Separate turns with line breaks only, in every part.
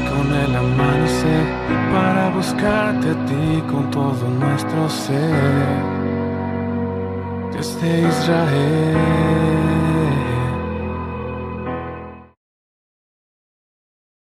con el amanecer para buscarte a ti con todo nuestro ser. Desde Israel.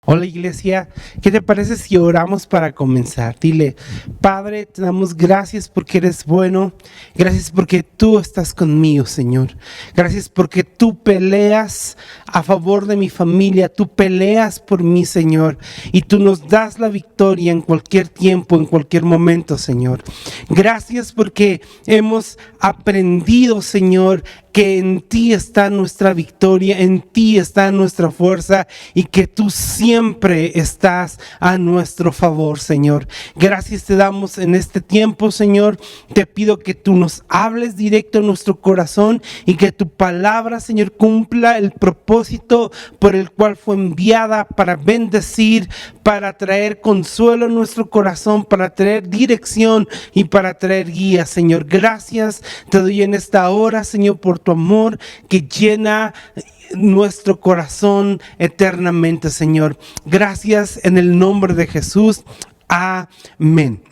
Hola iglesia, ¿qué te parece si oramos para comenzar? Dile, Padre, te damos gracias porque eres bueno, gracias porque tú estás conmigo, Señor. Gracias porque tú peleas a favor de mi familia, tú peleas por mí, Señor. Y tú nos das la victoria en cualquier tiempo, en cualquier momento, Señor. Gracias porque hemos aprendido, Señor, que en ti está nuestra victoria, en ti está nuestra fuerza y que tú siempre estás a nuestro favor, Señor. Gracias te damos en este tiempo, Señor. Te pido que tú nos hables directo a nuestro corazón y que tu palabra, Señor, cumpla el propósito por el cual fue enviada para bendecir, para traer consuelo a nuestro corazón, para traer dirección y para traer guía, Señor. Gracias te doy en esta hora, Señor, por tu amor que llena nuestro corazón eternamente, Señor. Gracias en el nombre de Jesús. Amén.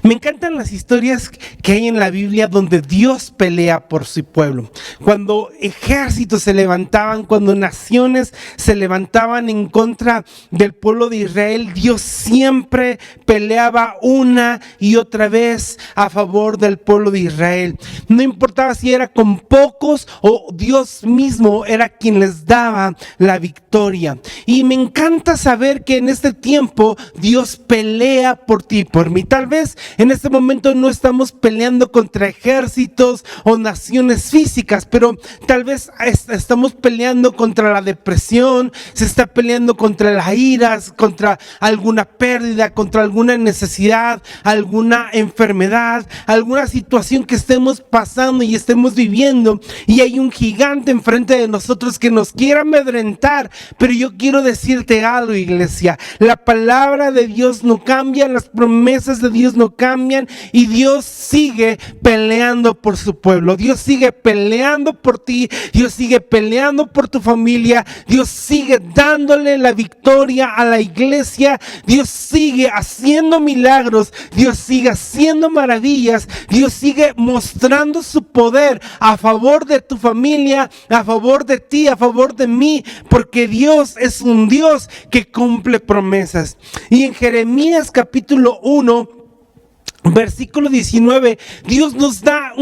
Me encantan las historias que hay en la Biblia donde Dios pelea por su pueblo. Cuando ejércitos se levantaban, cuando naciones se levantaban en contra del pueblo de Israel, Dios siempre peleaba una y otra vez a favor del pueblo de Israel. No importaba si era con pocos o Dios mismo era quien les daba la victoria. Y me encanta saber que en este tiempo Dios pelea por ti y por mí. Tal vez en este momento no estamos peleando contra ejércitos o naciones físicas, pero tal vez estamos peleando contra la depresión, se está peleando contra las iras, contra alguna pérdida, contra alguna necesidad, alguna enfermedad, alguna situación que estemos pasando y estemos viviendo, y hay un gigante enfrente de nosotros que nos quiere amedrentar. Pero yo quiero decirte algo, iglesia: la palabra de Dios no cambia, las promesas de Dios no cambian, y Dios sigue peleando por su pueblo. Dios sigue peleando por ti, Dios sigue peleando por tu familia, Dios sigue dándole la victoria a la iglesia, Dios sigue haciendo milagros, Dios sigue haciendo maravillas, Dios sigue mostrando su poder a favor de tu familia, a favor de ti, a favor de mí, porque Dios es un Dios que cumple promesas. Y en Jeremías capítulo 1, versículo 19, Dios nos da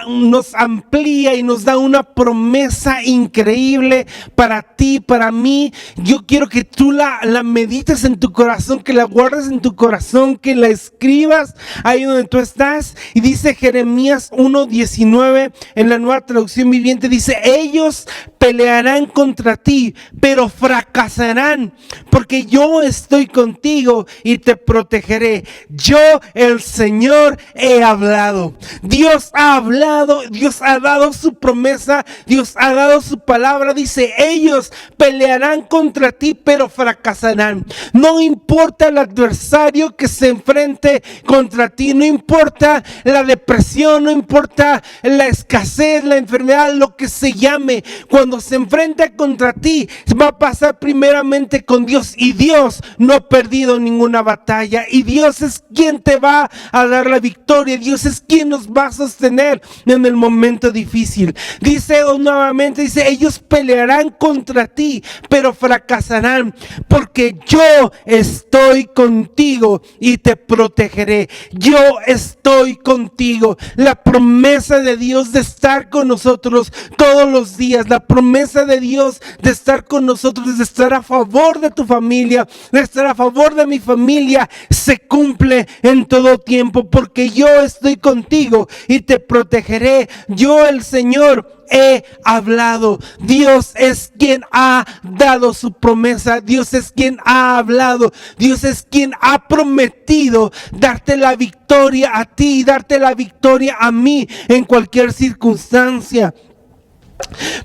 nos amplía y nos da una promesa increíble para ti, para mí. Yo quiero que tú la medites en tu corazón, que la guardes en tu corazón, que la escribas ahí donde tú estás. Y dice Jeremías 1:19 en la Nueva Traducción Viviente, dice: ellos pelearán contra ti, pero fracasarán, porque yo estoy contigo y te protegeré. Yo, el Señor, he hablado. Dios ha hablado, Dios ha dado su promesa, Dios ha dado su palabra. Dice: ellos pelearán contra ti, pero fracasarán. No importa el adversario que se enfrente contra ti, no importa la depresión, no importa la escasez, la enfermedad, lo que se llame. Cuando se enfrenta contra ti, va a pasar primeramente con Dios, y Dios no ha perdido ninguna batalla, y Dios es quien te va a dar la victoria. Dios es quien nos va a sostener en el momento difícil. Dice nuevamente, dice: ellos pelearán contra ti, pero fracasarán, porque yo estoy contigo y te protegeré. Yo estoy contigo. La promesa de Dios de estar con nosotros todos los días, la promesa de Dios de estar con nosotros, de estar a favor de tu familia, de estar a favor de mi familia, se cumple en todo tiempo, porque yo estoy contigo y te protegeré. Yo, el Señor, he hablado. Dios es quien ha dado su promesa. Dios es quien ha hablado. Dios es quien ha prometido darte la victoria a ti, darte la victoria a mí en cualquier circunstancia.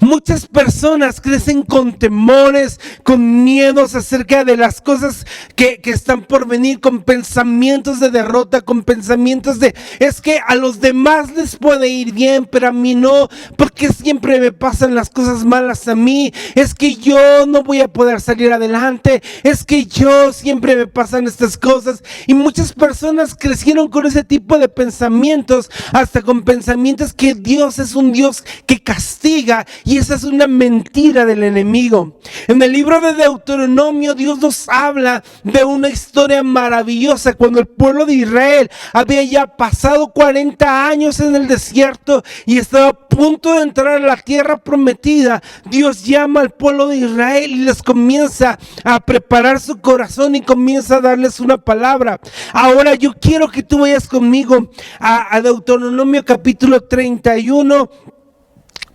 Muchas personas crecen con temores, con miedos acerca de las cosas que están por venir, con pensamientos de derrota, con pensamientos de, es que a los demás les puede ir bien, pero a mí no, porque siempre me pasan las cosas malas a mí, es que yo no voy a poder salir adelante, es que yo siempre me pasan estas cosas. Y muchas personas crecieron con ese tipo de pensamientos, hasta con pensamientos que Dios es un Dios que castiga, y esa es una mentira del enemigo. En el libro de Deuteronomio, Dios nos habla de una historia maravillosa cuando el pueblo de Israel había ya pasado 40 años en el desierto y estaba a punto de entrar a la tierra prometida. Dios llama al pueblo de Israel y les comienza a preparar su corazón y comienza a darles una palabra. Ahora yo quiero que tú vayas conmigo a Deuteronomio capítulo 31,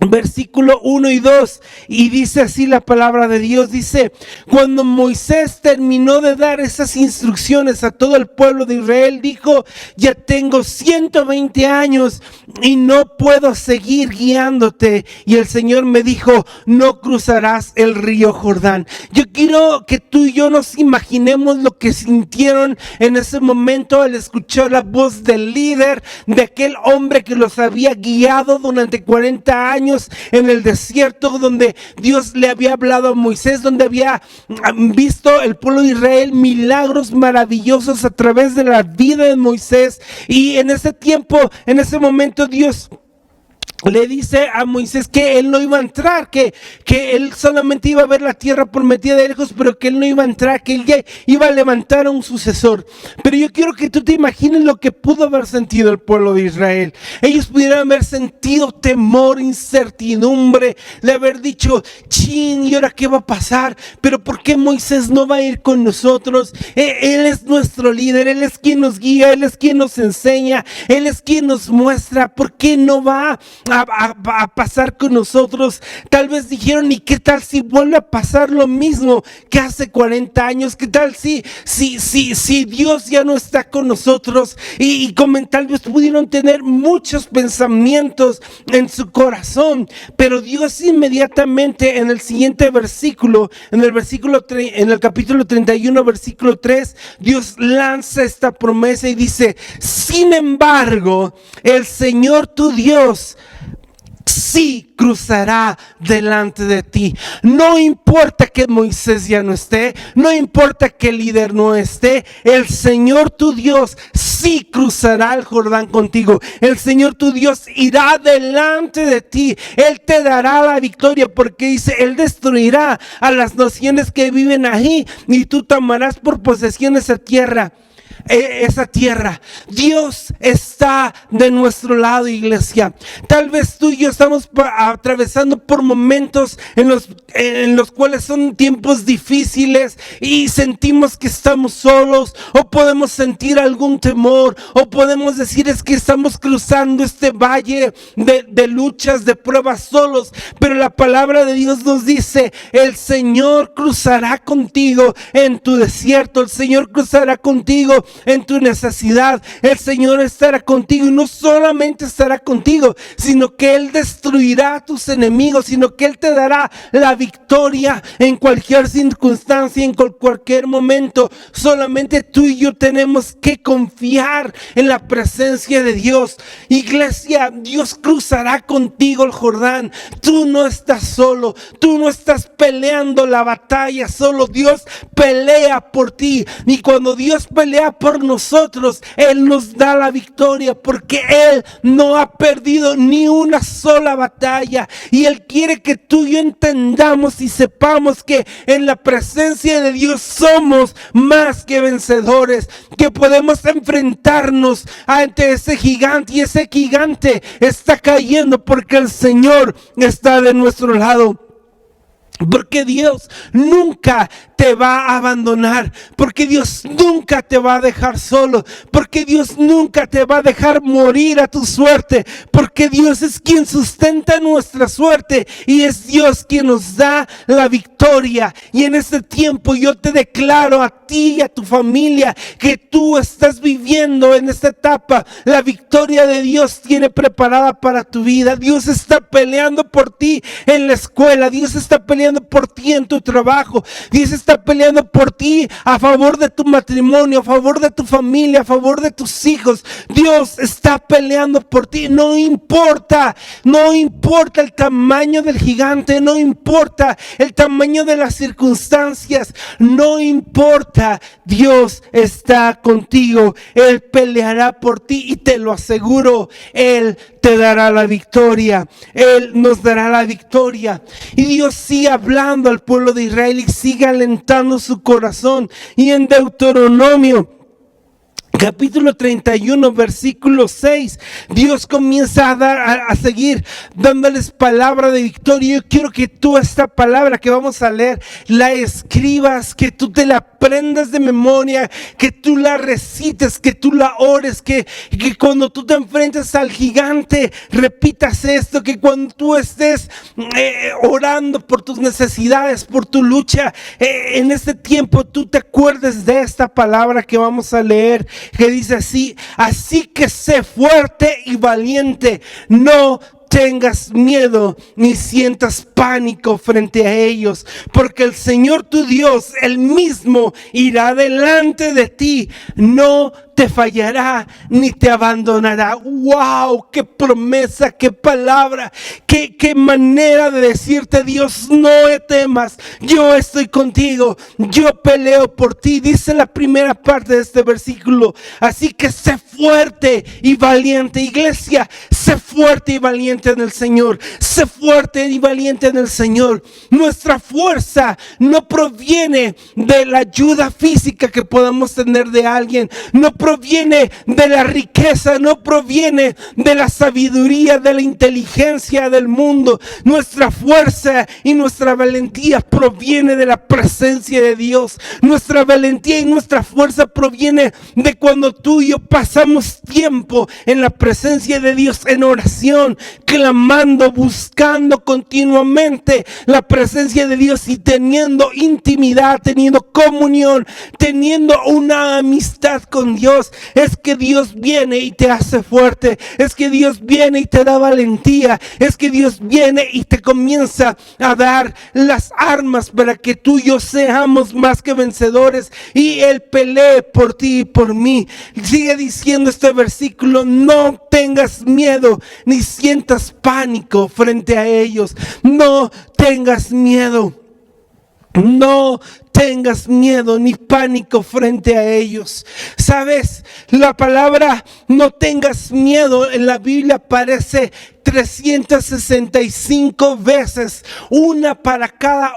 versículo 1 y 2, y dice así la palabra de Dios. Dice: cuando Moisés terminó de dar esas instrucciones a todo el pueblo de Israel, dijo: ya tengo 120 años y no puedo seguir guiándote. Y el Señor me dijo: no cruzarás el río Jordán. Yo quiero que tú y yo nos imaginemos lo que sintieron en ese momento al escuchar la voz del líder, de aquel hombre que los había guiado durante 40 años en el desierto, donde Dios le había hablado a Moisés, donde había visto el pueblo de Israel milagros maravillosos a través de la vida de Moisés. Y en ese tiempo, en ese momento, Dios le dice a Moisés que él no iba a entrar, que él solamente iba a ver la tierra prometida de lejos, pero que él no iba a entrar, que él ya iba a levantar a un sucesor. Pero yo quiero que tú te imagines lo que pudo haber sentido el pueblo de Israel. Ellos pudieron haber sentido temor, incertidumbre, de haber dicho: chin, ¿y ahora qué va a pasar? Pero ¿por qué Moisés no va a ir con nosotros? Él es nuestro líder, él es quien nos guía, él es quien nos enseña, él es quien nos muestra. ¿Por qué no va a pasar con nosotros? Tal vez dijeron: ¿y qué tal si vuelve a pasar lo mismo que hace 40 años? ¿Qué tal si Dios ya no está con nosotros? Y tal vez pudieron tener muchos pensamientos en su corazón. Pero Dios inmediatamente en el siguiente versículo, en el capítulo 31, versículo 3, Dios lanza esta promesa y dice: sin embargo, el Señor tu Dios sí cruzará delante de ti. No importa que Moisés ya no esté, no importa que el líder no esté, el Señor tu Dios sí cruzará el Jordán contigo. El Señor tu Dios irá delante de ti. Él te dará la victoria, porque dice: Él destruirá a las naciones que viven ahí y tú tomarás por posesión esa tierra. Dios está de nuestro lado, iglesia. Tal vez tú y yo estamos atravesando por momentos en los cuales son tiempos difíciles y sentimos que estamos solos, o podemos sentir algún temor, o podemos decir: es que estamos cruzando este valle de luchas, de pruebas solos. Pero la palabra de Dios nos dice: el Señor cruzará contigo en tu desierto, el Señor cruzará contigo en tu necesidad. El Señor estará contigo, y no solamente estará contigo, sino que Él destruirá a tus enemigos, sino que Él te dará la victoria en cualquier circunstancia, en cualquier momento. Solamente tú y yo tenemos que confiar en la presencia de Dios. Iglesia, Dios cruzará contigo el Jordán. Tú no estás solo, tú no estás peleando la batalla solo. Dios pelea por ti, y cuando Dios pelea por nosotros, Él nos da la victoria, porque Él no ha perdido ni una sola batalla. Y Él quiere que tú y yo entendamos y sepamos que en la presencia de Dios somos más que vencedores, que podemos enfrentarnos ante ese gigante, y ese gigante está cayendo porque el Señor está de nuestro lado. Porque Dios nunca te va a abandonar, porque Dios nunca te va a dejar solo, porque Dios nunca te va a dejar morir a tu suerte, porque Dios es quien sustenta nuestra suerte y es Dios quien nos da la victoria. Y en este tiempo yo te declaro a ti y a tu familia que tú estás viviendo en esta etapa la victoria de Dios tiene preparada para tu vida. Dios está peleando por ti en la escuela, Dios está peleando por ti en tu trabajo, Dios está peleando por ti a favor de tu matrimonio, a favor de tu familia, a favor de tus hijos. Dios está peleando por ti. No importa el tamaño del gigante, no importa el tamaño de las circunstancias, no importa. Dios está contigo, Él peleará por ti y te lo aseguro, Él te dará la victoria, Él nos dará la victoria. Y Dios sigue hablando al pueblo de Israel y sigue alentando su corazón. Y en Deuteronomio capítulo 31, versículo 6, Dios comienza a seguir dándoles palabra de victoria. Yo quiero que tú esta palabra que vamos a leer la escribas, que tú te la aprendas de memoria, que tú la recites, que tú la ores, que cuando tú te enfrentas al gigante repitas esto, que cuando tú estés orando por tus necesidades, por tu lucha, en este tiempo tú te acuerdes de esta palabra que vamos a leer, que dice así que sé fuerte y valiente, no tengas miedo ni sientas pánico frente a ellos, porque el Señor tu Dios, Él mismo irá delante de ti, no te fallará ni te abandonará. ¡Wow! ¡Qué promesa! ¡Qué palabra! ¡Qué manera de decirte, Dios, no temas! Yo estoy contigo, yo peleo por ti. Dice la primera parte de este versículo. Así que sé fuerte y valiente. Iglesia, sé fuerte y valiente en el Señor. Sé fuerte y valiente en el Señor. Nuestra fuerza no proviene de la ayuda física que podamos tener de alguien. No proviene de la riqueza, no proviene de la sabiduría, de la inteligencia del mundo. Nuestra fuerza y nuestra valentía proviene de la presencia de Dios. Nuestra valentía y nuestra fuerza proviene de cuando tú y yo pasamos tiempo en la presencia de Dios, en oración, clamando, buscando continuamente la presencia de Dios y teniendo intimidad, teniendo comunión, teniendo una amistad con Dios. Es que Dios viene y te hace fuerte, es que Dios viene y te da valentía, es que Dios viene y te comienza a dar las armas para que tú y yo seamos más que vencedores y Él pelee por ti y por mí. Sigue diciendo este versículo: no tengas miedo ni sientas pánico frente a ellos. No tengas miedo. No tengas miedo ni pánico frente a ellos. ¿Sabes? La palabra no tengas miedo en la Biblia aparece 365 veces, una para cada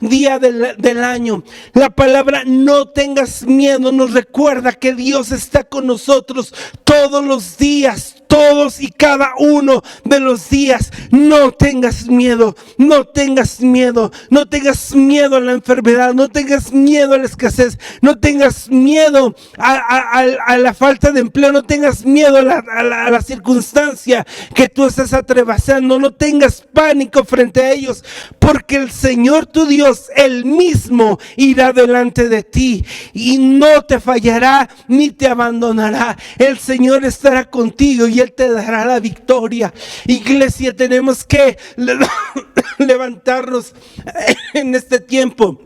día del año. La palabra no tengas miedo nos recuerda que Dios está con nosotros todos los días, todos y cada uno de los días. No tengas miedo, no tengas miedo, no tengas miedo a la enfermedad, no tengas miedo a la escasez, no tengas miedo a la falta de empleo, no tengas miedo a la circunstancia que tú estás atravesando, no tengas pánico frente a ellos, porque el Señor tu Dios, Él mismo irá delante de ti y no te fallará ni te abandonará. El Señor estará contigo y Él te dará la victoria. Iglesia, tenemos que levantarnos en este tiempo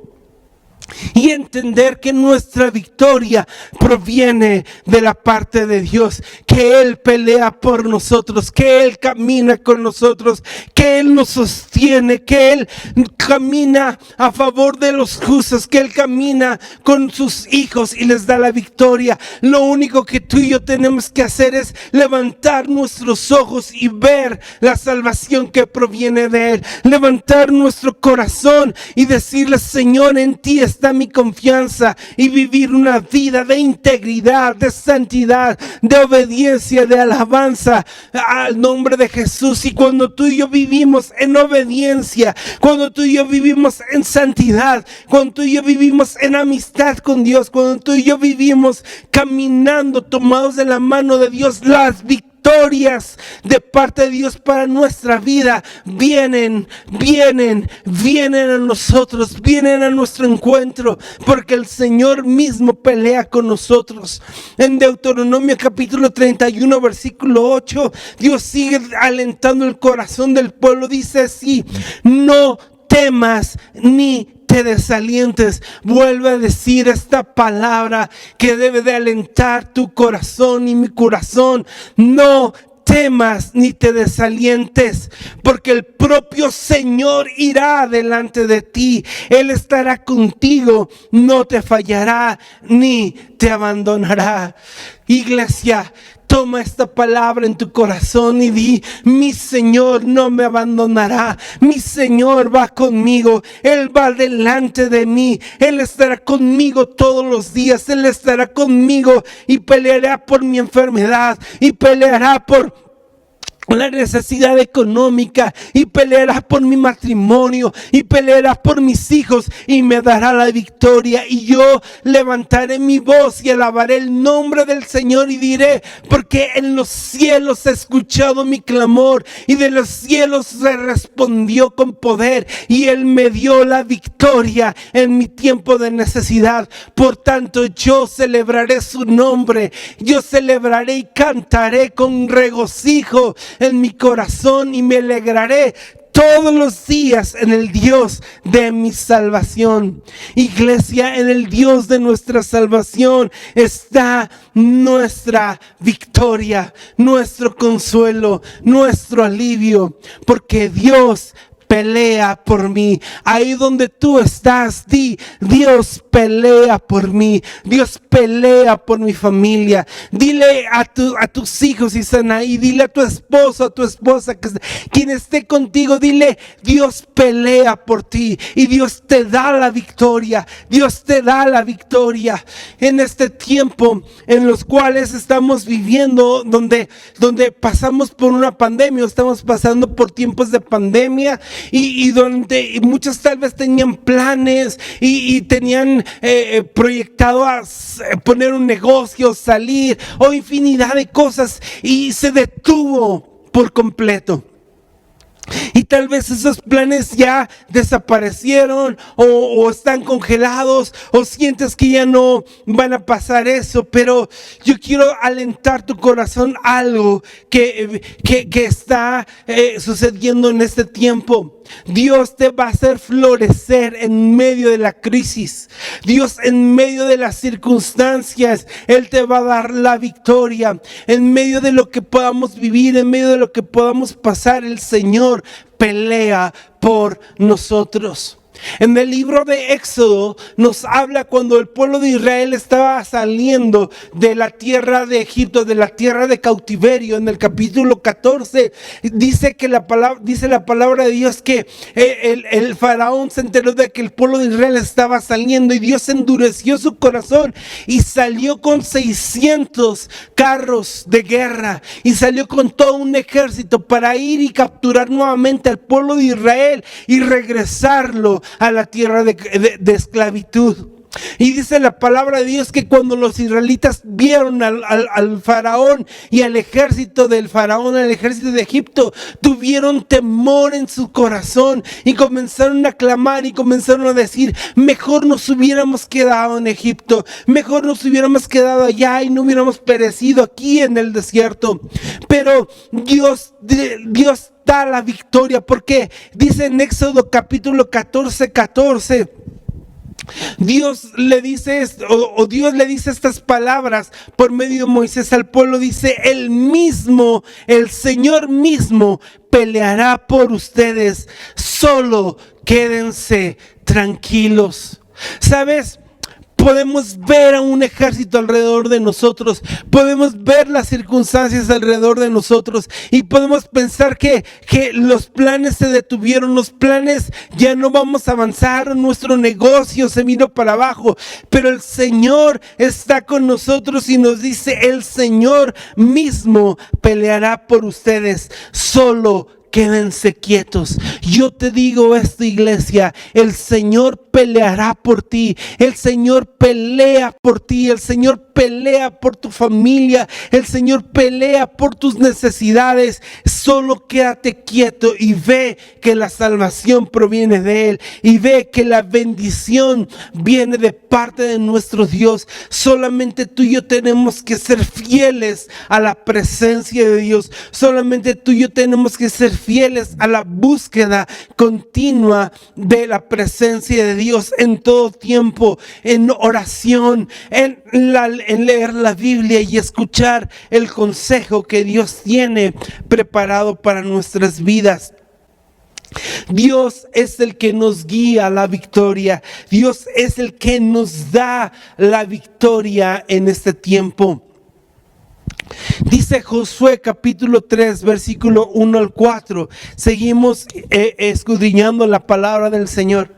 y entender que nuestra victoria proviene de la parte de Dios, que Él pelea por nosotros, que Él camina con nosotros, que Él nos sostiene, que Él camina a favor de los justos, que Él camina con sus hijos y les da la victoria. Lo único que tú y yo tenemos que hacer es levantar nuestros ojos y ver la salvación que proviene de Él, levantar nuestro corazón y decirle: Señor, en ti está mi confianza y vivir una vida de integridad, de santidad, de obediencia, de alabanza al nombre de Jesús. Y cuando tú y yo vivimos en obediencia, cuando tú y yo vivimos en santidad, cuando tú y yo vivimos en amistad con Dios, cuando tú y yo vivimos caminando tomados de la mano de Dios, las victorias de parte de Dios para nuestra vida vienen a nosotros, vienen a nuestro encuentro, porque el Señor mismo pelea con nosotros. En Deuteronomio capítulo 31 versículo 8, Dios sigue alentando el corazón del pueblo. Dice así: no temas ni te desalientes. Vuelve a decir esta palabra que debe de alentar tu corazón y mi corazón. No temas ni te desalientes, porque el propio Señor irá delante de ti. Él estará contigo, no te fallará ni te abandonará. Iglesia, toma esta palabra en tu corazón y di: mi Señor no me abandonará, mi Señor va conmigo, Él va delante de mí, Él estará conmigo todos los días, Él estará conmigo y peleará por mi enfermedad, y peleará por la necesidad económica, y peleará por mi matrimonio, y peleará por mis hijos, y me dará la victoria. Y yo levantaré mi voz y alabaré el nombre del Señor y diré: porque en los cielos he escuchado mi clamor, y de los cielos se respondió con poder, y Él me dio la victoria en mi tiempo de necesidad. Por tanto, yo celebraré su nombre, yo celebraré y cantaré con regocijo en mi corazón, y me alegraré todos los días en el Dios de mi salvación. Iglesia, en el Dios de nuestra salvación está nuestra victoria, nuestro consuelo, nuestro alivio, porque Dios pelea por mí. Ahí donde tú estás, di: Dios pelea por mí, Dios pelea por mi familia. Dile a tus hijos y están ahí, dile a tu esposo, a tu esposa, quien esté contigo, dile: Dios pelea por ti y Dios te da la victoria. Dios te da la victoria en este tiempo en los cuales estamos viviendo, donde pasamos por una pandemia, estamos pasando por tiempos de pandemia, y donde muchos tal vez tenían planes y tenían proyectado a poner un negocio, salir o infinidad de cosas, y se detuvo por completo. Y tal vez esos planes ya desaparecieron o están congelados, o sientes que ya no van a pasar eso. Pero yo quiero alentar tu corazón algo que está sucediendo en este tiempo. Dios te va a hacer florecer en medio de la crisis. Dios, en medio de las circunstancias, Él te va a dar la victoria. En medio de lo que podamos vivir, en medio de lo que podamos pasar, el Señor pelea por nosotros. En el libro de Éxodo nos habla cuando el pueblo de Israel estaba saliendo de la tierra de Egipto, de la tierra de cautiverio. En el capítulo 14 dice la palabra de Dios que el faraón se enteró de que el pueblo de Israel estaba saliendo, y Dios endureció su corazón y salió con 600 carros de guerra, y salió con todo un ejército para ir y capturar nuevamente al pueblo de Israel y regresarlo a la tierra de esclavitud. Y dice la palabra de Dios que cuando los israelitas vieron al faraón y al ejército del faraón, al ejército de Egipto, tuvieron temor en su corazón y comenzaron a clamar y comenzaron a decir: mejor nos hubiéramos quedado en Egipto, mejor nos hubiéramos quedado allá y no hubiéramos perecido aquí en el desierto. Pero Dios da la victoria, porque dice en Éxodo capítulo 14, Dios le dice esto, o Dios le dice estas palabras por medio de Moisés al pueblo. Dice: el Señor mismo peleará por ustedes, solo quédense tranquilos. ¿Sabes? podemos ver a un ejército alrededor de nosotros, podemos ver las circunstancias alrededor de nosotros y podemos pensar que los planes se detuvieron, los planes ya no vamos a avanzar, nuestro negocio se vino para abajo, pero el Señor está con nosotros y nos dice: el Señor mismo peleará por ustedes, solo quédense quietos. Yo te digo esto, iglesia, el Señor peleará por ti, el Señor pelea por ti, el Señor pelea por tu familia, el Señor pelea por tus necesidades. Solo quédate quieto y ve que la salvación proviene de Él, y ve que la bendición viene de parte de nuestro Dios. Solamente tú y yo tenemos que ser fieles a la presencia de Dios, solamente tú y yo tenemos que ser fieles a la búsqueda continua de la presencia de Dios en todo tiempo, en oración, en leer la Biblia y escuchar el consejo que Dios tiene preparado para nuestras vidas. Dios es el que nos guía a la victoria. Dios es el que nos da la victoria en este tiempo. Dice Josué capítulo 3 versículo 1 al 4. Seguimos escudriñando la palabra del Señor.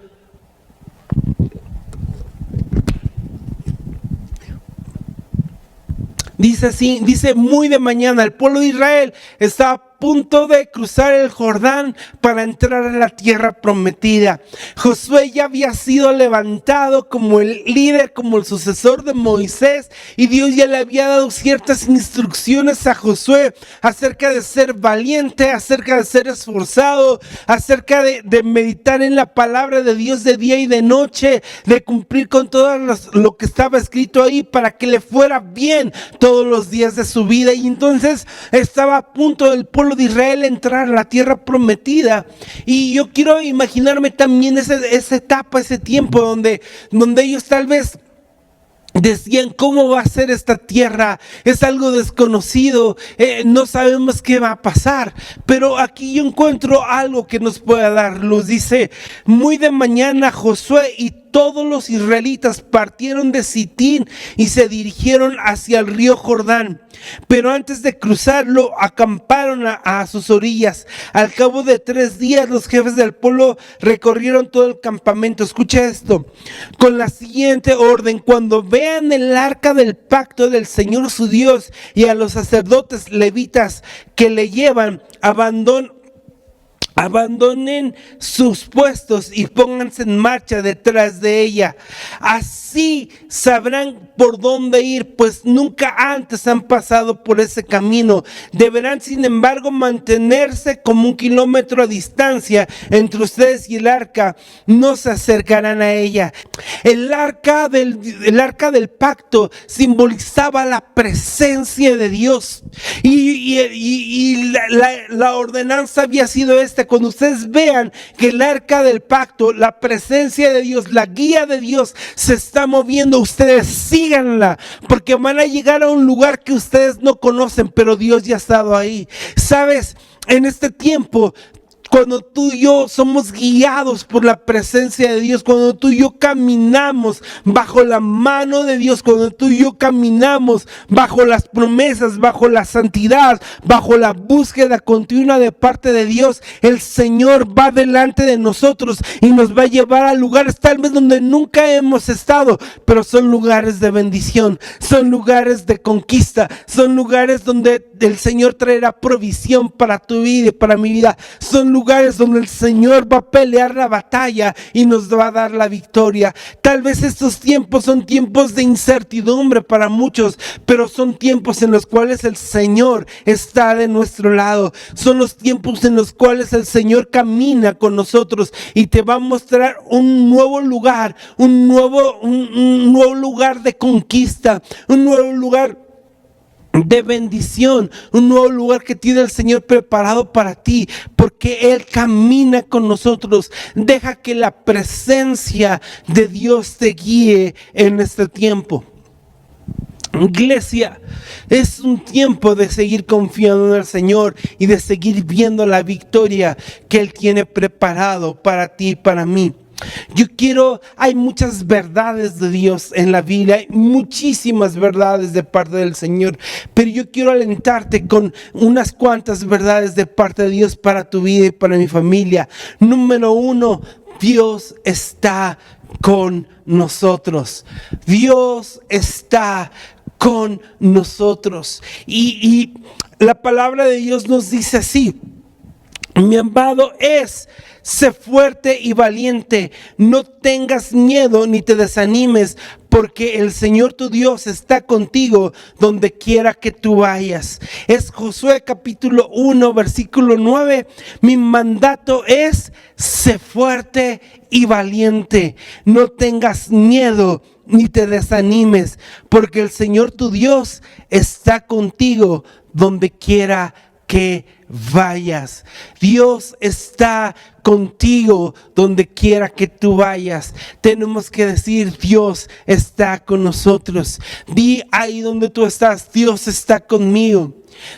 Dice así, dice: muy de mañana el pueblo de Israel está a punto de cruzar el Jordán para entrar a la tierra prometida. Josué ya había sido levantado como el líder, como el sucesor de Moisés, y Dios ya le había dado ciertas instrucciones a Josué acerca de ser valiente, acerca de ser esforzado, acerca de meditar en la palabra de Dios de día y de noche, de cumplir con todo lo que estaba escrito ahí para que le fuera bien todos los días de su vida. Y entonces estaba a punto el pueblo de Israel entrar a la tierra prometida, y yo quiero imaginarme también esa etapa, ese tiempo donde ellos tal vez decían: ¿cómo va a ser esta tierra? Es algo desconocido, no sabemos qué va a pasar. Pero aquí yo encuentro algo que nos puede dar luz. Dice: muy de mañana Josué y todos los israelitas partieron de Sitín y se dirigieron hacia el río Jordán. Pero antes de cruzarlo, acamparon a sus orillas. Al cabo de 3 días, los jefes del pueblo recorrieron todo el campamento. Escucha esto, con la siguiente orden: cuando vean el arca del pacto del Señor su Dios y a los sacerdotes levitas que le llevan, abandonen sus puestos y pónganse en marcha detrás de ella. Así sabrán por dónde ir, pues nunca antes han pasado por ese camino. Deberán, sin embargo, mantenerse como 1 kilómetro a distancia entre ustedes y el arca. No se acercarán a ella. El arca del pacto simbolizaba la presencia de Dios. Y la ordenanza había sido esta: cuando ustedes vean que el arca del pacto, la presencia de Dios, la guía de Dios se está moviendo, ustedes síganla, porque van a llegar a un lugar que ustedes no conocen, pero Dios ya ha estado ahí. ¿Sabes? En este tiempo, cuando tú y yo somos guiados por la presencia de Dios, cuando tú y yo caminamos bajo la mano de Dios, cuando tú y yo caminamos bajo las promesas, bajo la santidad, bajo la búsqueda continua de parte de Dios, el Señor va delante de nosotros y nos va a llevar a lugares tal vez donde nunca hemos estado, pero son lugares de bendición, son lugares de conquista, son lugares donde el Señor traerá provisión para tu vida y para mi vida. Son lugares donde el Señor va a pelear la batalla y nos va a dar la victoria. Tal vez estos tiempos son tiempos de incertidumbre para muchos, pero son tiempos en los cuales el Señor está de nuestro lado. Son los tiempos en los cuales el Señor camina con nosotros y te va a mostrar un nuevo lugar, un nuevo lugar de conquista, un nuevo lugar de bendición, un nuevo lugar que tiene el Señor preparado para ti, porque Él camina con nosotros. Deja que la presencia de Dios te guíe en este tiempo. Iglesia, es un tiempo de seguir confiando en el Señor y de seguir viendo la victoria que Él tiene preparado para ti y para mí. Hay muchas verdades de Dios en la Biblia, hay muchísimas verdades de parte del Señor, pero yo quiero alentarte con unas cuantas verdades de parte de Dios para tu vida y para mi familia. Número 1, Dios está con nosotros. Dios está con nosotros. Y la palabra de Dios nos dice así: mi amado sé fuerte y valiente, no tengas miedo ni te desanimes, porque el Señor tu Dios está contigo donde quiera que tú vayas. Es Josué capítulo 1, versículo 9. Mi mandato es: sé fuerte y valiente, no tengas miedo ni te desanimes, porque el Señor tu Dios está contigo donde quiera que vayas. Dios está contigo donde quiera que tú vayas. Tenemos que decir: Dios está con nosotros. Di ahí donde tú estás: Dios está conmigo.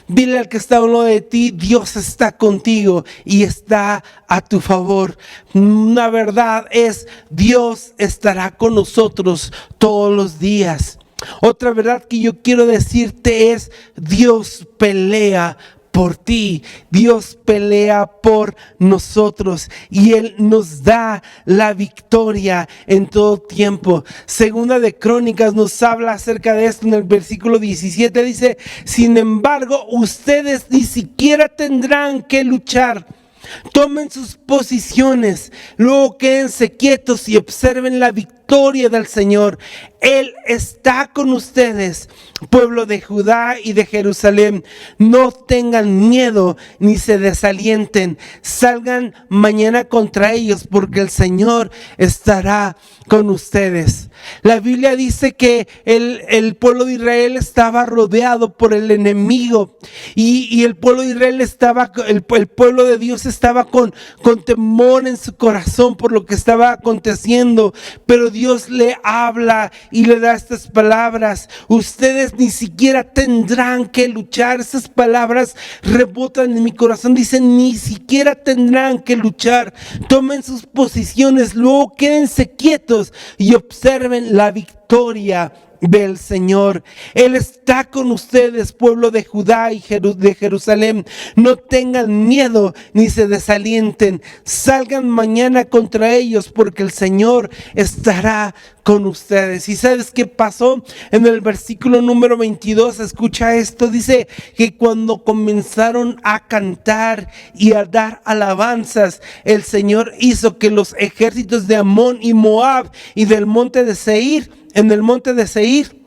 Dile al que está a uno de ti: Dios está contigo y está a tu favor. Una verdad es: Dios estará con nosotros todos los días. Otra verdad que yo quiero decirte es: Dios pelea por ti, Dios pelea por nosotros y Él nos da la victoria en todo tiempo. Segunda de Crónicas nos habla acerca de esto en el versículo 17, dice: sin embargo, ustedes ni siquiera tendrán que luchar. Tomen sus posiciones, luego quédense quietos y observen la victoria del Señor. Él está con ustedes, pueblo de Judá y de Jerusalén. No tengan miedo ni se desalienten. Salgan mañana contra ellos, porque el Señor estará con ustedes. La Biblia dice que el pueblo de Israel estaba rodeado por el enemigo y el pueblo de Israel el pueblo de Dios estaba con temor en su corazón por lo que estaba aconteciendo, pero Dios le habla y le da estas palabras: ustedes ni siquiera tendrán que luchar. Esas palabras rebotan en mi corazón. Dicen: ni siquiera tendrán que luchar. Tomen sus posiciones, luego quédense quietos y observen la victoria del Señor. Él está con ustedes, pueblo de Judá y de Jerusalén. No tengan miedo ni se desalienten. Salgan mañana contra ellos, porque el Señor estará con ustedes. ¿Y sabes qué pasó? En el versículo número 22, escucha esto, dice que cuando comenzaron a cantar y a dar alabanzas, el Señor hizo que los ejércitos de Amón y Moab y del monte de Seir, en el monte de Seir,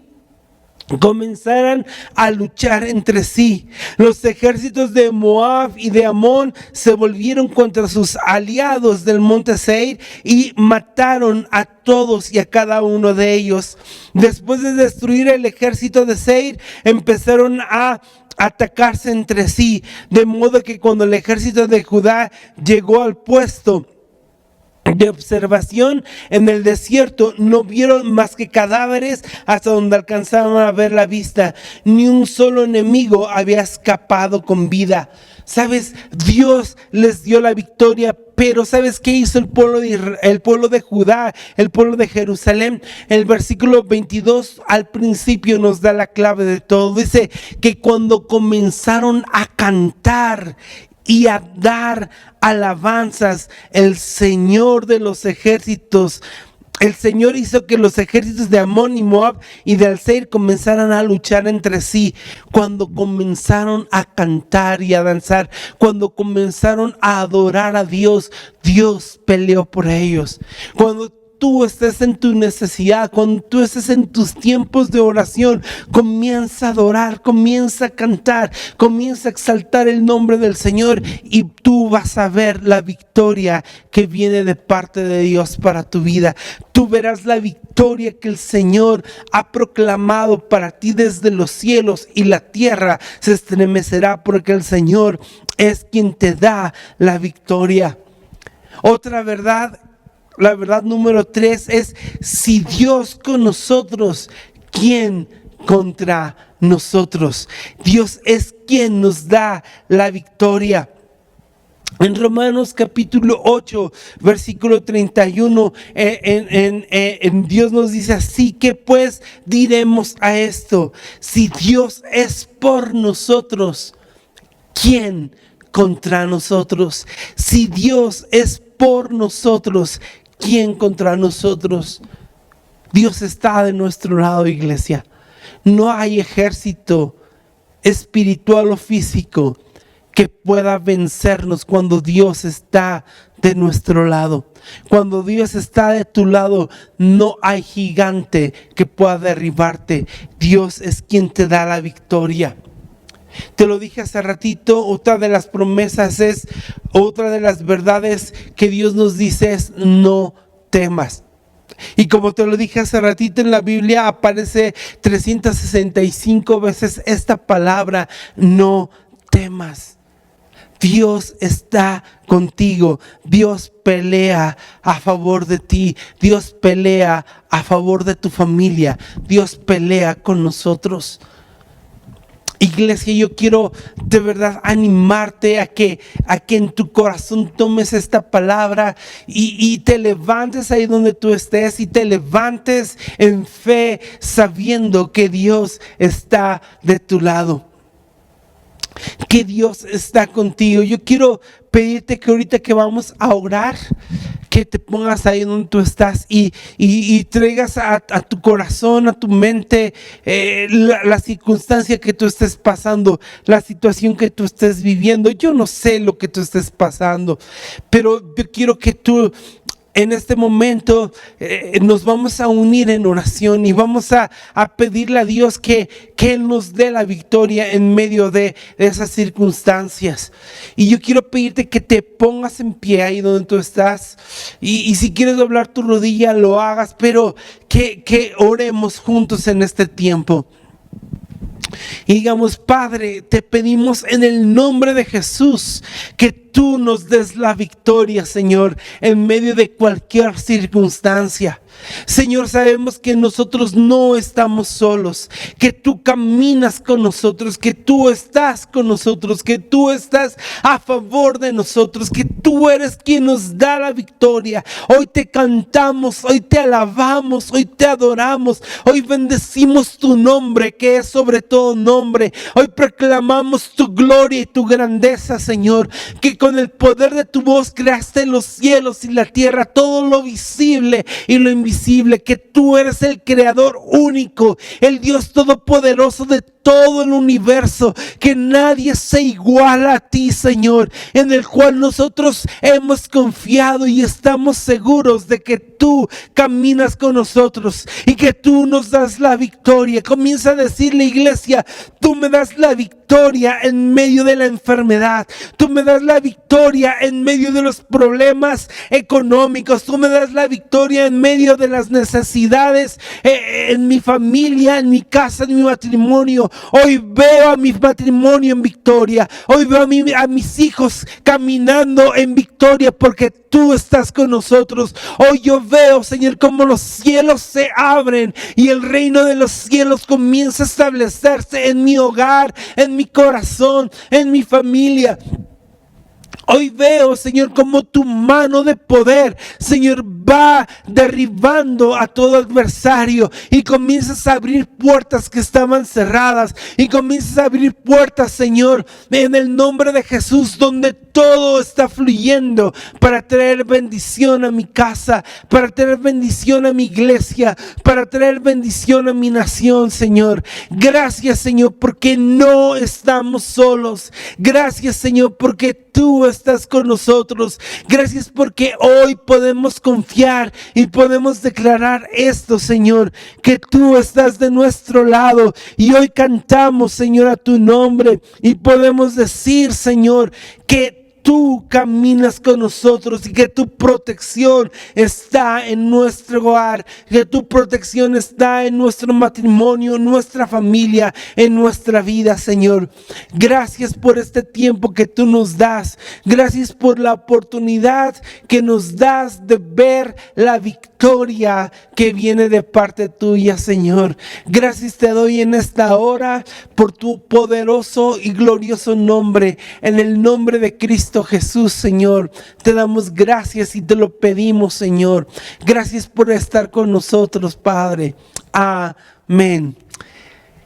comenzaran a luchar entre sí. Los ejércitos de Moab y de Amón se volvieron contra sus aliados del monte Seir y mataron a todos y a cada uno de ellos. Después de destruir el ejército de Seir, empezaron a atacarse entre sí, de modo que cuando el ejército de Judá llegó al puesto de observación en el desierto, no vieron más que cadáveres hasta donde alcanzaron a ver la vista. Ni un solo enemigo había escapado con vida. ¿Sabes? Dios les dio la victoria, pero ¿sabes qué hizo el pueblo de Judá, el pueblo de Jerusalén? El versículo 22 al principio nos da la clave de todo. Dice que cuando comenzaron a cantar y a dar alabanzas, el Señor de los ejércitos, el Señor hizo que los ejércitos de Amón y Moab y de Seir comenzaran a luchar entre sí. Cuando comenzaron a cantar y a danzar, cuando comenzaron a adorar a Dios, Dios peleó por ellos. Cuando tú estés en tu necesidad, cuando tú estés en tus tiempos de oración, comienza a adorar, comienza a cantar, comienza a exaltar el nombre del Señor y tú vas a ver la victoria que viene de parte de Dios para tu vida. Tú verás la victoria que el Señor ha proclamado para ti desde los cielos, y la tierra se estremecerá porque el Señor es quien te da la victoria. Otra verdad, la verdad número 3 es: si Dios con nosotros, ¿quién contra nosotros? Dios es quien nos da la victoria. En Romanos capítulo 8, versículo 31, en Dios nos dice así: que pues diremos a esto, si Dios es por nosotros, ¿quién contra nosotros? Si Dios es por nosotros, ¿quién contra nosotros? Dios está de nuestro lado, iglesia. No hay ejército espiritual o físico que pueda vencernos cuando Dios está de nuestro lado. Cuando Dios está de tu lado, no hay gigante que pueda derribarte. Dios es quien te da la victoria. Te lo dije hace ratito, otra de las promesas otra de las verdades que Dios nos dice es: no temas. Y como te lo dije hace ratito, en la Biblia aparece 365 veces esta palabra: no temas. Dios está contigo. Dios pelea a favor de ti. Dios pelea a favor de tu familia. Dios pelea con nosotros. Iglesia, yo quiero de verdad animarte a que en tu corazón tomes esta palabra y te levantes ahí donde tú estés, y te levantes en fe, sabiendo que Dios está de tu lado, que Dios está contigo. Yo quiero pedirte que ahorita que vamos a orar, que te pongas ahí donde tú estás y traigas a tu corazón, a tu mente, la circunstancia que tú estés pasando, la situación que tú estés viviendo. Yo no sé lo que tú estés pasando, pero yo quiero que tú en este momento nos vamos a unir en oración y vamos a pedirle a Dios que Él nos dé la victoria en medio de esas circunstancias. Y yo quiero pedirte que te pongas en pie ahí donde tú estás, y si quieres doblar tu rodilla, lo hagas, pero que oremos juntos en este tiempo. Y digamos: Padre, te pedimos en el nombre de Jesús que tú nos des la victoria, Señor, en medio de cualquier circunstancia. Señor, sabemos que nosotros no estamos solos, que tú caminas con nosotros, que tú estás con nosotros, que tú estás a favor de nosotros, que tú eres quien nos da la victoria. Hoy te cantamos, hoy te alabamos, hoy te adoramos, hoy bendecimos tu nombre, que es sobre todo nombre. Hoy proclamamos tu gloria y tu grandeza, Señor, que con el poder de tu voz creaste los cielos y la tierra, todo lo visible y lo invisible, que tú eres el creador único, el Dios todopoderoso de todo el universo, que nadie se iguala a ti, Señor, en el cual nosotros hemos confiado y estamos seguros de que tú caminas con nosotros y que tú nos das la victoria. Comienza a decirle, iglesia: tú me das la victoria en medio de la enfermedad, tú me das la victoria en medio de los problemas económicos, tú me das la victoria en medio de las necesidades en mi familia, en mi casa, en mi matrimonio. Hoy veo a mi matrimonio en victoria. Hoy veo a mis hijos caminando en victoria porque tú estás con nosotros. Hoy yo veo, Señor, cómo los cielos se abren y el reino de los cielos comienza a establecerse en mi hogar, en mi corazón, en mi familia. Hoy veo, Señor, como tu mano de poder, Señor, va derribando a todo adversario y comienzas a abrir puertas que estaban cerradas y comienzas a abrir puertas, Señor, en el nombre de Jesús, donde todo está fluyendo para traer bendición a mi casa, para traer bendición a mi iglesia, para traer bendición a mi nación, Señor. Gracias, Señor, porque no estamos solos. Gracias, Señor, porque tú estás con nosotros. Gracias porque hoy podemos confiar y podemos declarar esto, Señor, que tú estás de nuestro lado. Y hoy cantamos, Señor, a tu nombre y podemos decir, Señor, que tú caminas con nosotros y que tu protección está en nuestro hogar, que tu protección está en nuestro matrimonio, en nuestra familia, en nuestra vida, Señor. Gracias por este tiempo que tú nos das. Gracias por la oportunidad que nos das de ver la victoria victoria que viene de parte tuya, Señor. Gracias te doy en esta hora por tu poderoso y glorioso nombre. En el nombre de Cristo Jesús, Señor, te damos gracias y te lo pedimos, Señor. Gracias por estar con nosotros, Padre. Amén.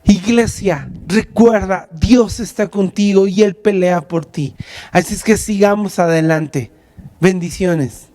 Iglesia, recuerda, Dios está contigo y Él pelea por ti. Así es que sigamos adelante. Bendiciones.